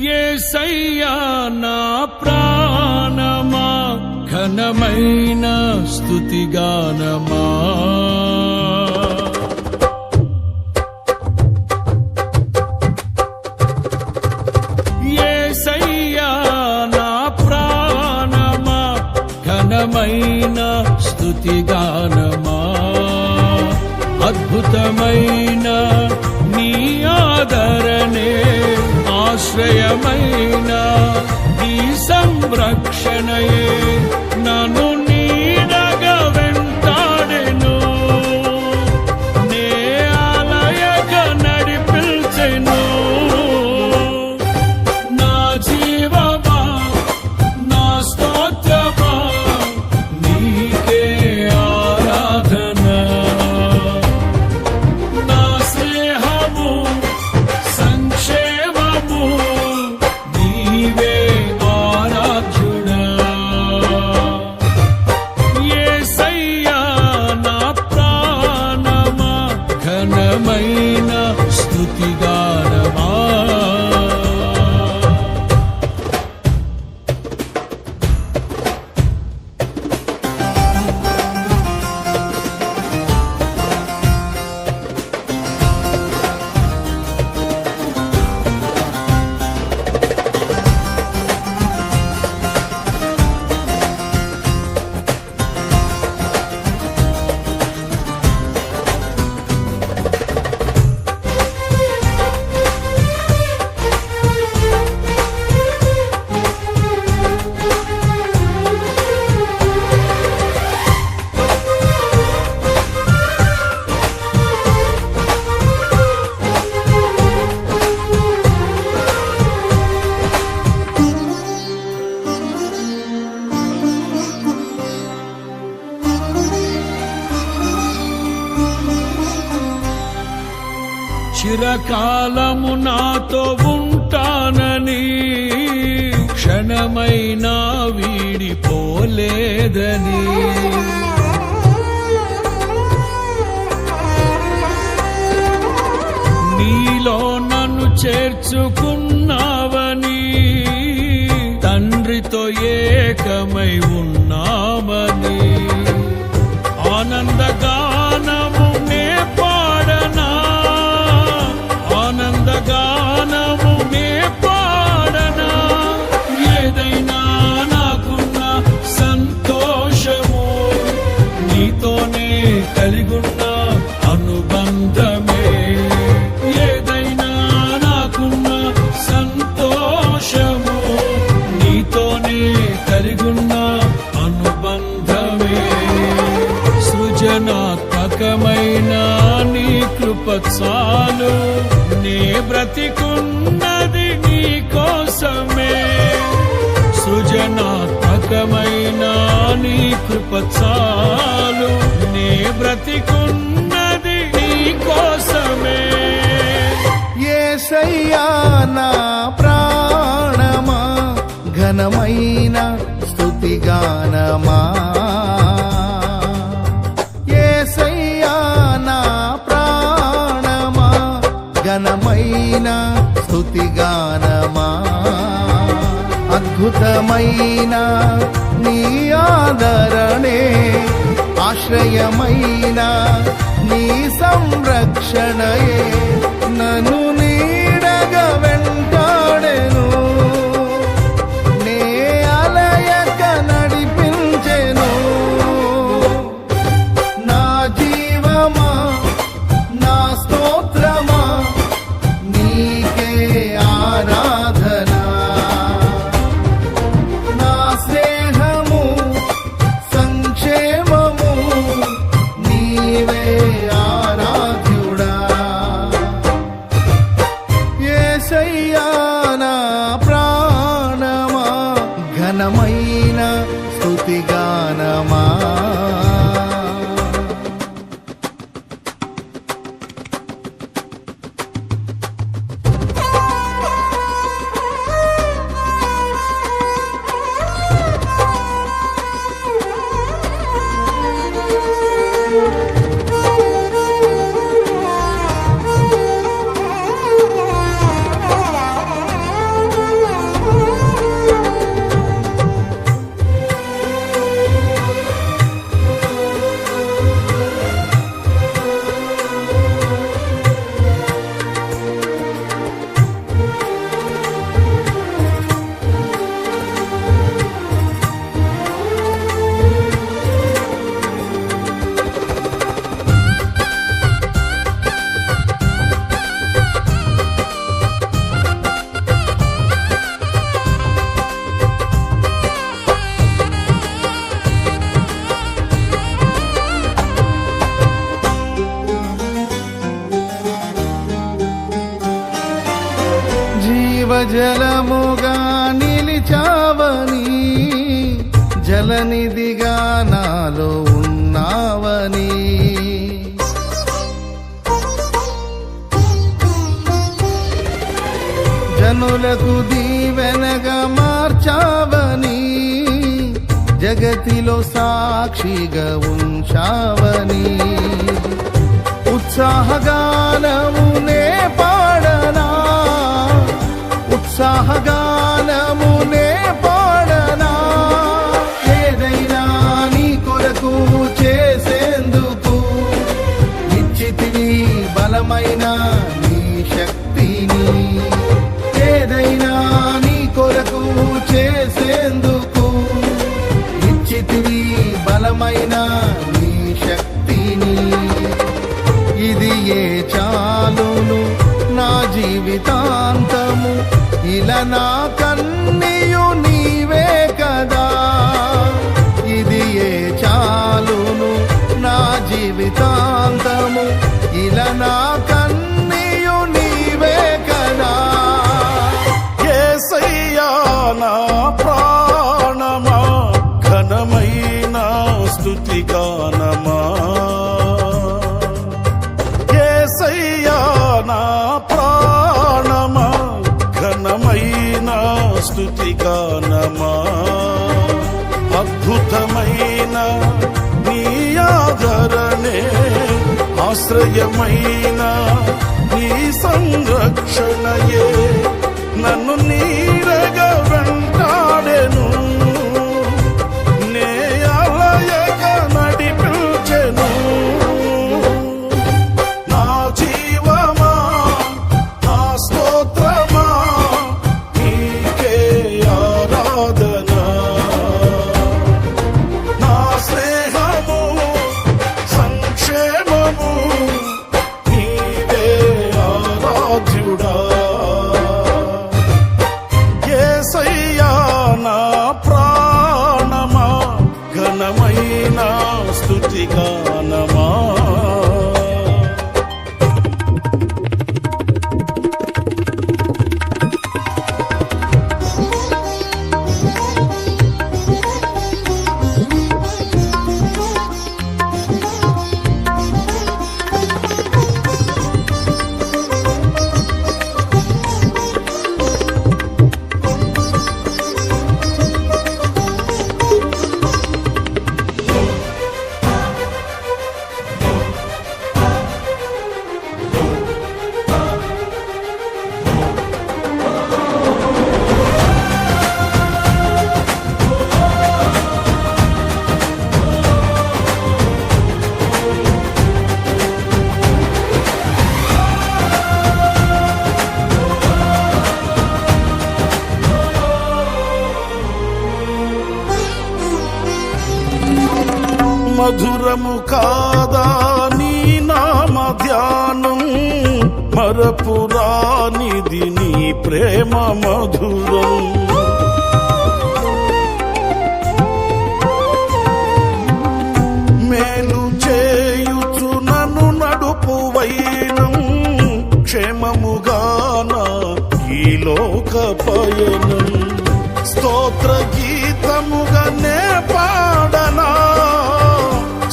యేసయ్యా నా ప్రాణమా ఘనమైన స్తుతిగానమా యేసయ్యా నా ప్రాణమా ఘనమైన స్తుతిగానమా అద్భుతమైన నీ ఆదరణే ఆశ్రయమైన నీ సంరక్షణయే నన్ను నీడగా వెంటాడెను నే ఆలయగా నడిపించెను నా జీవమా నా స్తోత్రమా నీకే ఆరాధన నా స్నేహము సంక్షేమము నీవే ఆరాధ్యుడా యేసయ్యా నా ప్రాణమా ఘనమైన స్తుతిగానమా చిరకాలము నాతో ఉంటానని క్షణమైనా వీడిపోలేదని నీలో నన్ను చేర్చుకున్నావని తండ్రితో ఏకమై ఉన్నామని ఆనందగానము నే పాడనా ఆనందగానము నే పాడనా ఏదైనా నాకున్న సంతోషము నీతోనే కలిగున్న అనుబంధమే ఏదైనా నాకున్న సంతోషము నీతోనే కలిగున్న అనుబంధమే సృజనాత్మకమైన నీ కృప చాలు నే బ్రతికున్నది నీ కోసమే సృజనాత్మకమైన నీ కృప చాలు నే బ్రతికున్నది నీ కోసమే యేసయ్యా నా ప్రాణమా ఘనమైన స్తుతిగానమా యేసయ్యా నా ప్రాణమా ఘనమైన స్తుతిగానమా అద్భుతమైన నీ ఆదరణే ఆశ్రయమైన నీ సంరక్షణయే నన్ను నీడగా వెంటాడెను నే ఆలయక నడిపించెను నా జీవమా నా స్తోత్రమా నీకే ఆరాధన నా స్నేహము సంక్షేమము నీవే ఆరాధ్యుడా యేసయ్యా నా ప్రాణమా ఘనమైన స్తుతిగానమా జీవజలముగా నిలిచావని, జలనిధిగా నాలో ఉన్నావని, జనులకు దీవెనగా మార్చావని, జగతిలో సాక్షిగా ఉంచావని, ఉత్సాహగానమునే పాడనా, ఉత్సాహగానమునే పాడనా, ఏదైనా నీ కొరకు చేసేందుకు ఇచ్చితివి బలమైన నీ శక్తిని, ఏదైనా నీ కొరకు చేసేందుకు ఇచ్చితివి బలమైన నీ శక్తిని, ఇది ఏ చాలును నా జీవితాంతము, ఇలా నా కన్నీయు నీవే కదా, ఇది ఏ చాలును నా జీవితాంతము, ఇలా నా కన్నీయు నీవే కదా. యేసయ్యా నా ప్రాణమా, ఘనమైన స్తుతిగానమా, యేసయ్యా నా ప్రాణమా, ఘనమైన స్తుతిగానమా, అద్భుతమైన నీ ఆదరణే, ఆశ్రయమైన నీ సంరక్షణయే నన్ను నీడగా వెంటాడెను, నే అలయక నడిపించెను. నా జీవమా నా స్తోత్రమా నీకే ఆరాధన, నా స్నేహము సంక్షేమము నీవే ఆరాధ్యుడా. యేసయ్యా నా ప్రాణమా, ఘనమైన స్తుతిగానమా. మధురము కాదా నీ నామ ధ్యానం, మరపురానిది నీ ప్రేమ మధురం. మేలు చేయుచు నన్ను నడుపు వైనం, క్షేమముగాన ఈ లోక పయనం, స్తోత్ర గీతముగానే పాడనా,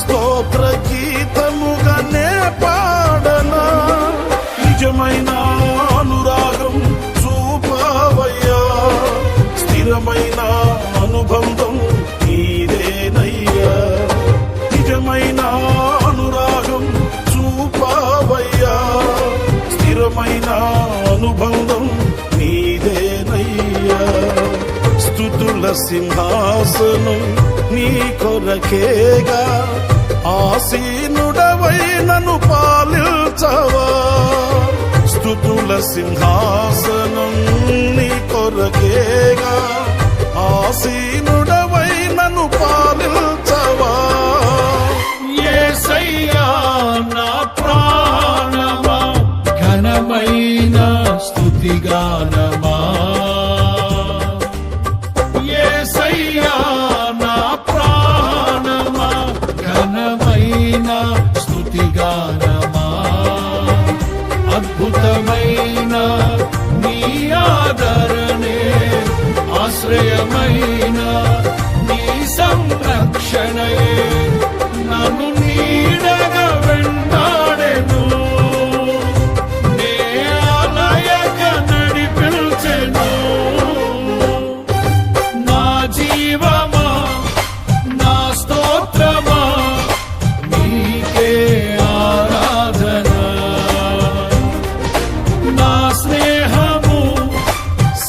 స్తోత్ర గీతముగానే పాడనా, నిజమైన అనురాగం చూపవయ్యా, స్థిరమైన అనుబంధం నీదేనయ్యా, నిజమైన అనురాగం చూపవయ్యా, స్థిరమైన అనుబంధం నీదేనయ్యా. స్తుతుల సింహాసనం నీ కొరకేగా, ఆసీనుడవై నన్ను పాలించవా, స్తుతుల సింహాసనం నీ కొరకేగా, ఆసీనుడవై నన్ను పాలించవా. యేసయ్యా నా ప్రాణమా, ఘనమైన స్తుతిగానమా, యేసయ్యా నా ప్రాణమా, ఘనమైన స్తుతిగానమా, అద్భుతమైన నీ ఆదరణే ఆశ్రయమైన నీ సంరక్షణయే నన్ను నీడగా వెంటాడెను నే ఆలయక నడిపించెను నా జీవమా నా స్తోత్రమా నీకే ఆరాధన నా స్నేహము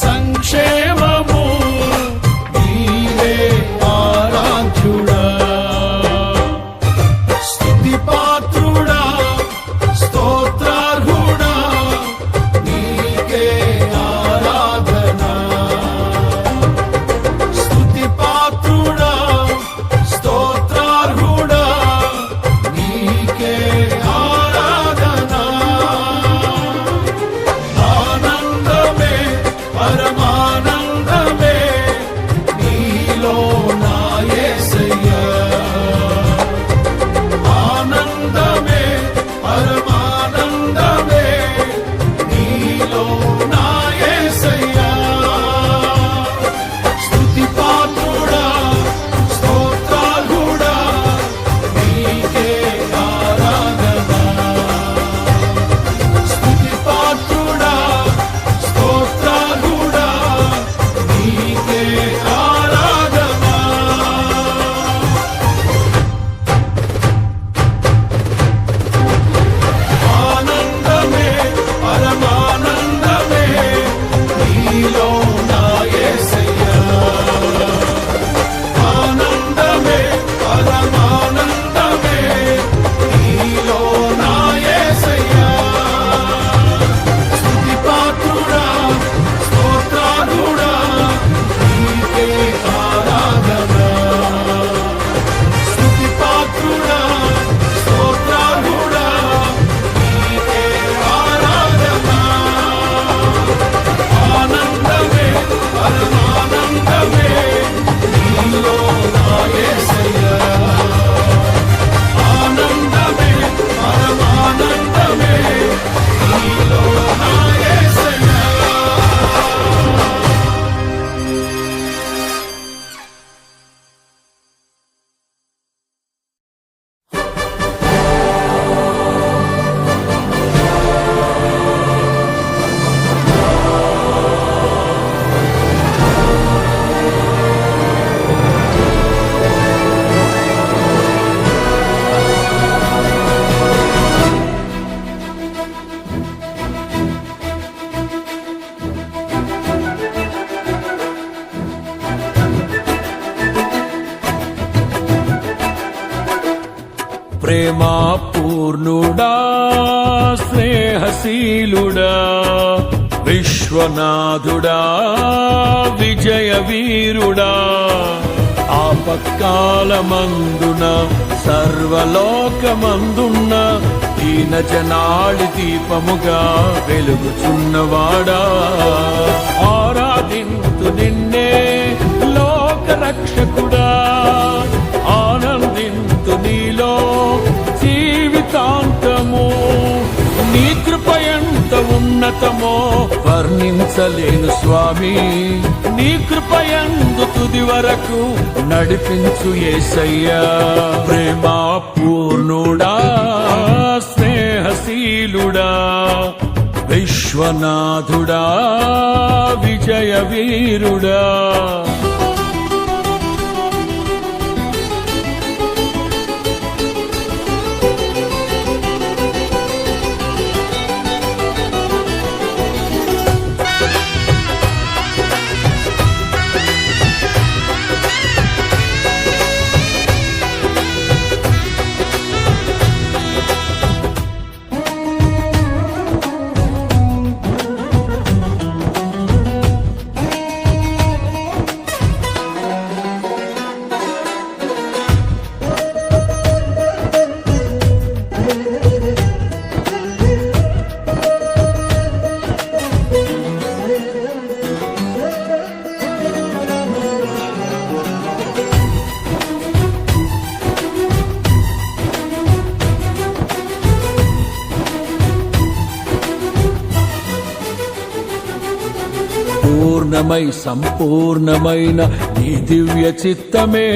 సంక్షేమము నీవే ఆరాధ్యుడా స్తుతి పాత్రుడా స్తోత్రార్హుడా నీకే ఆరాధన స్తుతి పాత్రుడా స్తోత్రార్హుడా నీకే ఆరాధన ఆనందమే పరమానందమే నీలో నా యేసయ్యా ఆనందమే పరమానందమే నీలో నా యేసయ్యా స్తుతి పాత్రుడా స్తోత్రార్హుడా నీకే ఆరాధన స్తుతి పాత్రుడా స్తోత్రార్హుడా నీకే ఆరాధన ఆనందమే పరమానందమే నీలో నా యేసయ్యా ఆనందమే పరమానందమే నీలో నా యేసయ్యా స్తుతి పాత్రుడా స్తోత్రార్హుడా నీకే ఆరాధన స్తుతి పాత్రుడా స్తోత్రార్హుడా నీకే ఆరాధన ఆనందమే పరమానందమే నీలో నా యేసయ్యా ఆనందమే పరమానందమే నీలో నా యేసయ్యా ప్రేమా పూర్ణుడా స్నేహశీలుడా విశ్వనాథుడా విజయ వీరుడా ఆపత్కాలమందున సర్వలోకమందున్న దీన జనాళి దీపముగా వెలుగుచున్నవాడా ఆరాధింతు నిన్నే లోక రక్షకుడా ఆనందింతు నీలో జీవితాంతము నీ కృప ఎంత ఉన్నతమో వర్ణించలేను స్వామి నీ కృప ఎందు తుది వరకు నడిపించు యేసయ్యా ప్రేమా పూర్ణుడా స్నేహశీలుడా విశ్వనాథుడా విజయ వీరుడా పూర్ణమై సంపూర్ణమైన నీ దివ్య చిత్తమే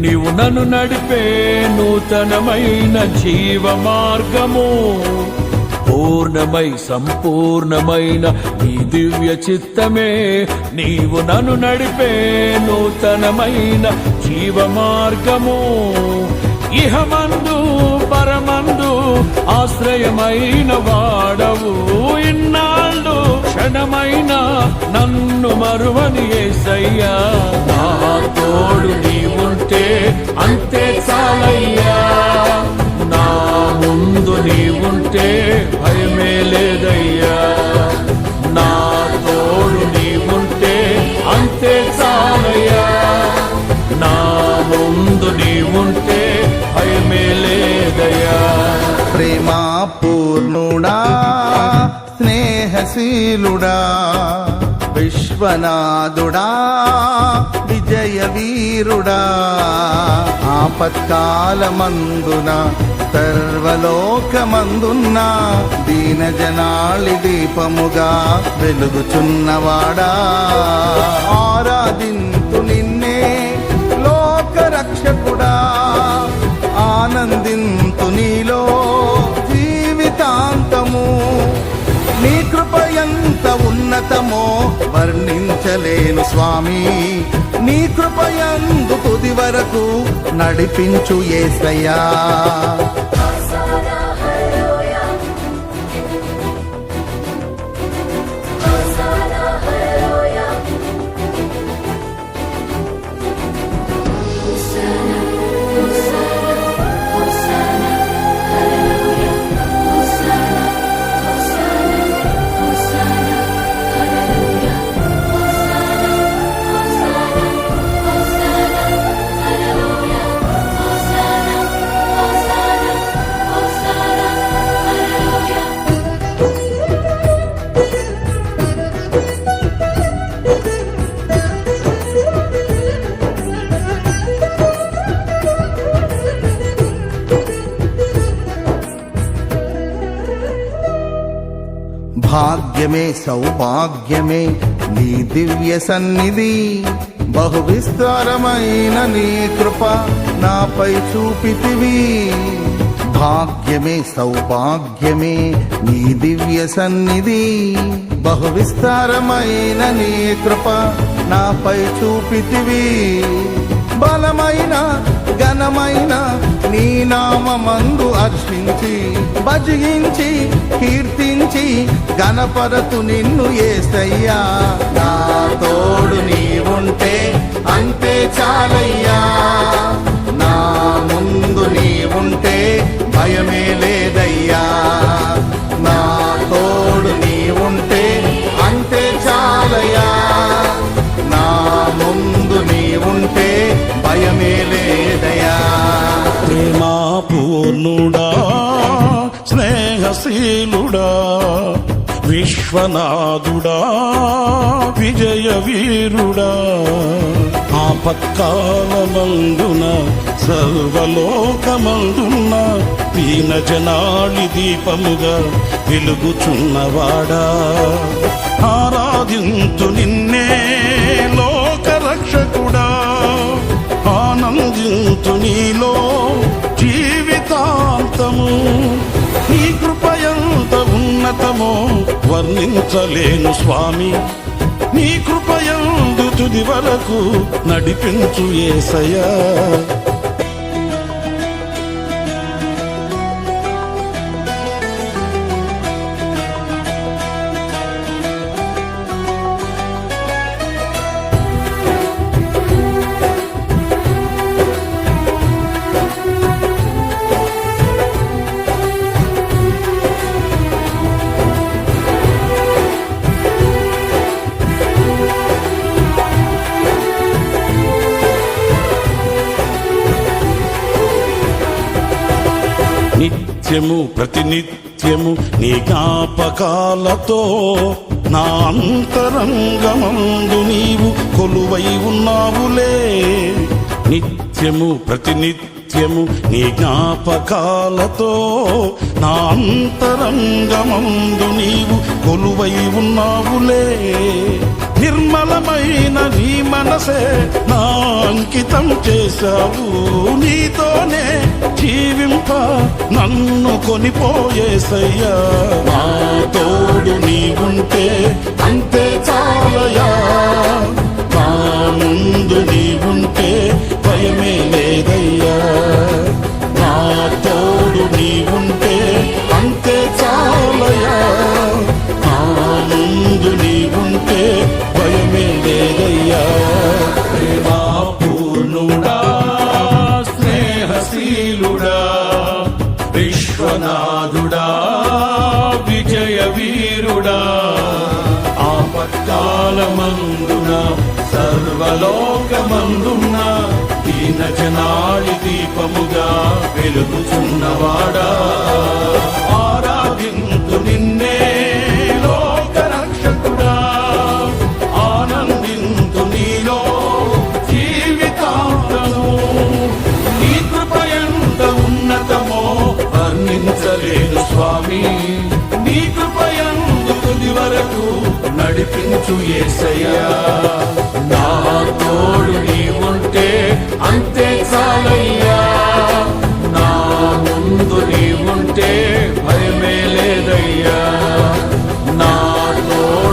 నీవు నన్ను నడిపే నూతనమైన జీవ మార్గము. పూర్ణమై సంపూర్ణమైన నీ దివ్య చిత్తమే నీవు నన్ను నడిపే నూతనమైన జీవ మార్గము. ఇహమందు పరమందు ఆశ్రయమైన వాడవు, ఇన్నాళ్ళు క్షణమైన నన్ను మరువని యేసయ్యా. నా తోడు నీవుంటే అంతే చాలయ్యా, నా ముందు నీవుంటే భయమే లేదయ్యా. నా తోడు నీవుంటే అంతే చాలయ్యా, నా ముందు నీవుంటే భయమే లేదయ్యా. ప్రేమా పూర్ణుడా స్నేహశీలుడా విశ్వనాథుడా విజయ వీరుడా, ఆపత్కాలమందున సర్వలోకమందున్న దీనజనాళి దీపముగా వెలుగుచున్నవాడా. ఆరాధింతు నిన్నే లోకరక్షకుడా, ఆనందింతు నీలో జీవితాంతము. నీ కృప ఎంత ఉన్నతమో వర్ణించలేను స్వామి, నీ కృప యందు తుది వరకు నడిపించు యేసయ్యా. భాగ్యమే సౌభాగ్యమే నీ దివ్య సన్నిధి, బహు విస్తారమైన నీ కృప నాపై చూపితివి. భాగ్యమే సౌభాగ్యమే నీ దివ్య సన్నిధి, బహు విస్తారమైన నీ కృప నాపై చూపితివి. బలమైన ఘనమైన నీ నామమందు అర్చించి భజించి కీర్తించి గణపరతు నిన్ను యేసయ్యా. నా తోడు నీవుంటే అంతే చాలయ్యా, నా ముందు నీవుంటే భయమే లేదయ్యా. నా తోడు నీవుంటే అంతే చాలయ్యా, నా ముందు నీవుంటే భయమే లేదయ్యా. ప్రేమా పూర్ణుడా స్నేహశీలుడా విశ్వనాథుడా విజయ వీరుడా, ఆపత్కాలమందున సర్వలోకమందున్న దీనజనాళి దీపముగా వెలుగుచున్నవాడా. ఆరాధింతు నిన్నే లోకరక్షకుడా, ఆనందింతు నీలో జీవితాంతము. నీ కృప ఎంత ఉన్నతమో వర్ణించలేను స్వామి, నీ కృప యందు తుది వరకు నడిపించు యేసయ్యా. నిత్యము ప్రతినిత్యము నీ జ్ఞాపకాలతో నా అంతరంగమందు నీవు కొలువై ఉన్నావులే. నిత్యము ప్రతినిత్యము నీ జ్ఞాపకాలతో నా అంతరంగమందు నీవు కొలువై ఉన్నావులే. నిర్మ పైన నీ మనసే నా అంకితం చేశావు. నీతోనే జీవింప నన్ను కొనిపోయేసయ్యా. నా తోడు నీవుంటే అంతే చాలయా. నా ముందు నీవుంటే భయమే లేదయ్యా. నా తోడు నీవుంటే అంతే చాలయా. నా ముందు నీవుంటే భయమే లేదయ్యా. ప్రేమా పూర్ణుడా, స్నేహశీలుడా, విశ్వనాథుడా, విజయ వీరుడా, ఆపత్కాలమందున సర్వలోకమందున దీన జనాళి దీపముగా వెలుగుచున్నవాడా. ఆరాధింతు నిన్నే లోక రక్షకుడా, ఆనందింతు నీలో జీవితాంతము. నీ కృప ఎంత ఉన్నతమో వర్ణించలేదు స్వామి. నీ కృప యందు తుది వరకు నడిపించు యేసయ్యా.